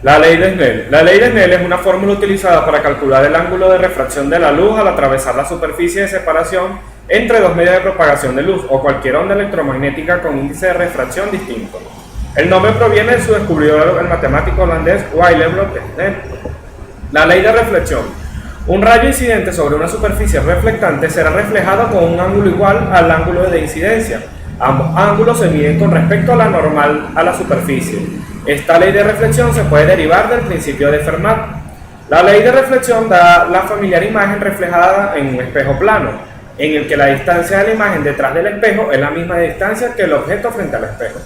La ley de Snell. La ley de Snell es una fórmula utilizada para calcular el ángulo de refracción de la luz al atravesar la superficie de separación entre dos medios de propagación de luz o cualquier onda electromagnética con índice de refracción distinto. El nombre proviene de su descubridor, el matemático holandés Wilhelm Snell. La ley de reflexión. Un rayo incidente sobre una superficie reflectante será reflejado con un ángulo igual al ángulo de incidencia. Ambos ángulos se miden con respecto a la normal a la superficie. Esta ley de reflexión se puede derivar del principio de Fermat. La ley de reflexión da la familiar imagen reflejada en un espejo plano, en el que la distancia de la imagen detrás del espejo es la misma distancia que el objeto frente al espejo.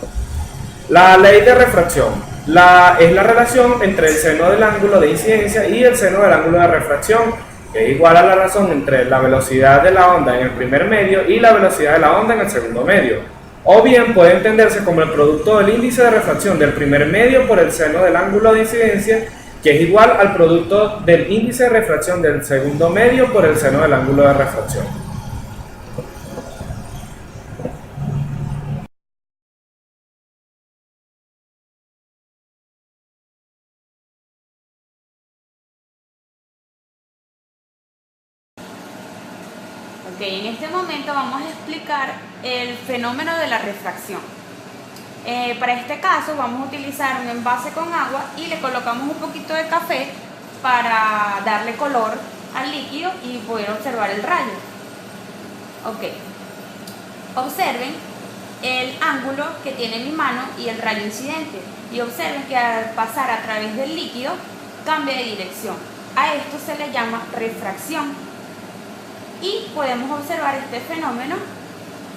La ley de refracción es la relación entre el seno del ángulo de incidencia y el seno del ángulo de refracción, que es igual a la razón entre la velocidad de la onda en el primer medio y la velocidad de la onda en el segundo medio. O bien puede entenderse como el producto del índice de refracción del primer medio por el seno del ángulo de incidencia, que es igual al producto del índice de refracción del segundo medio por el seno del ángulo de refracción. Ok, en este momento vamos a explicar el fenómeno de la refracción. Para este caso vamos a utilizar un envase con agua y le colocamos un poquito de café para darle color al líquido y poder observar el rayo. Ok, observen el ángulo que tiene mi mano y el rayo incidente, y observen que al pasar a través del líquido cambia de dirección. A esto se le llama refracción, y podemos observar este fenómeno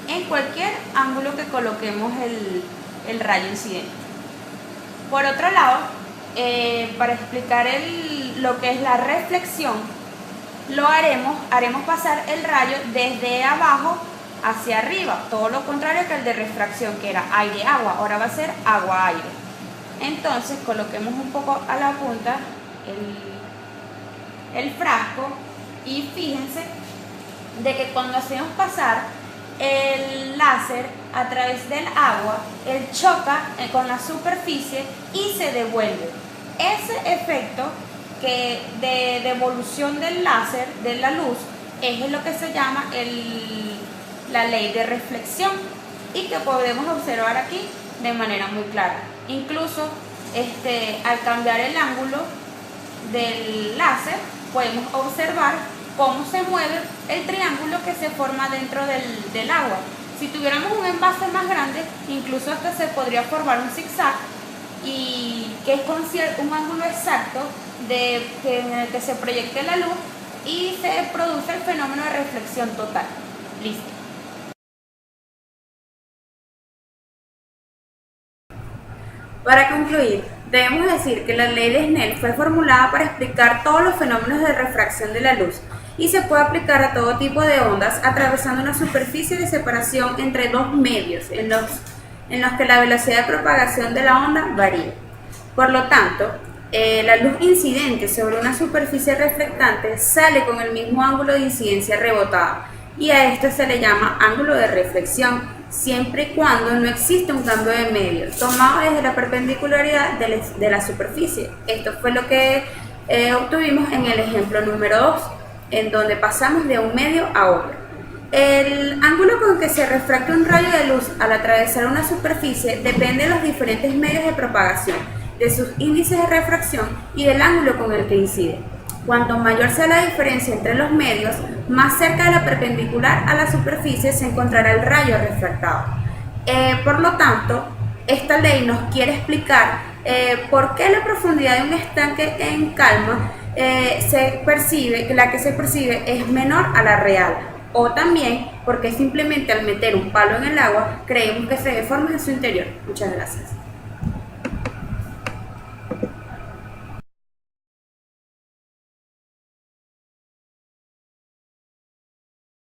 en cualquier ángulo que coloquemos el rayo incidente. Por otro lado, para explicar lo que es la reflexión, haremos pasar el rayo desde abajo hacia arriba, todo lo contrario que el de refracción, que era aire-agua. Ahora va a ser agua-aire. Entonces coloquemos un poco a la punta el frasco, y fíjense de que cuando hacemos pasar el láser a través del agua, él choca con la superficie y se devuelve. Ese efecto de devolución del láser, de la luz, es lo que se llama la ley de reflexión, y que podemos observar aquí de manera muy clara. Incluso al cambiar el ángulo del láser podemos observar cómo se mueve el triángulo que se forma dentro del agua. Si tuviéramos un envase más grande, incluso hasta se podría formar un zigzag, y que es con un ángulo exacto en el que se proyecte la luz y se produce el fenómeno de reflexión total. Listo. Para concluir, debemos decir que la ley de Snell fue formulada para explicar todos los fenómenos de refracción de la luz, y se puede aplicar a todo tipo de ondas atravesando una superficie de separación entre dos medios en los que la velocidad de propagación de la onda varía. Por lo tanto, la luz incidente sobre una superficie reflectante sale con el mismo ángulo de incidencia rebotada, y a esto se le llama ángulo de reflexión, siempre y cuando no existe un cambio de medio tomado desde la perpendicularidad de la superficie. Esto fue lo que obtuvimos en el ejemplo número 2, en donde pasamos de un medio a otro. El ángulo con que se refracta un rayo de luz al atravesar una superficie depende de los diferentes medios de propagación, de sus índices de refracción y del ángulo con el que incide. Cuanto mayor sea la diferencia entre los medios, más cerca de la perpendicular a la superficie se encontrará el rayo refractado. Por lo tanto, esta ley nos quiere explicar por qué la profundidad de un estanque en calma la que se percibe es menor a la real, o también porque simplemente al meter un palo en el agua creemos que se deforma en su interior. Muchas gracias.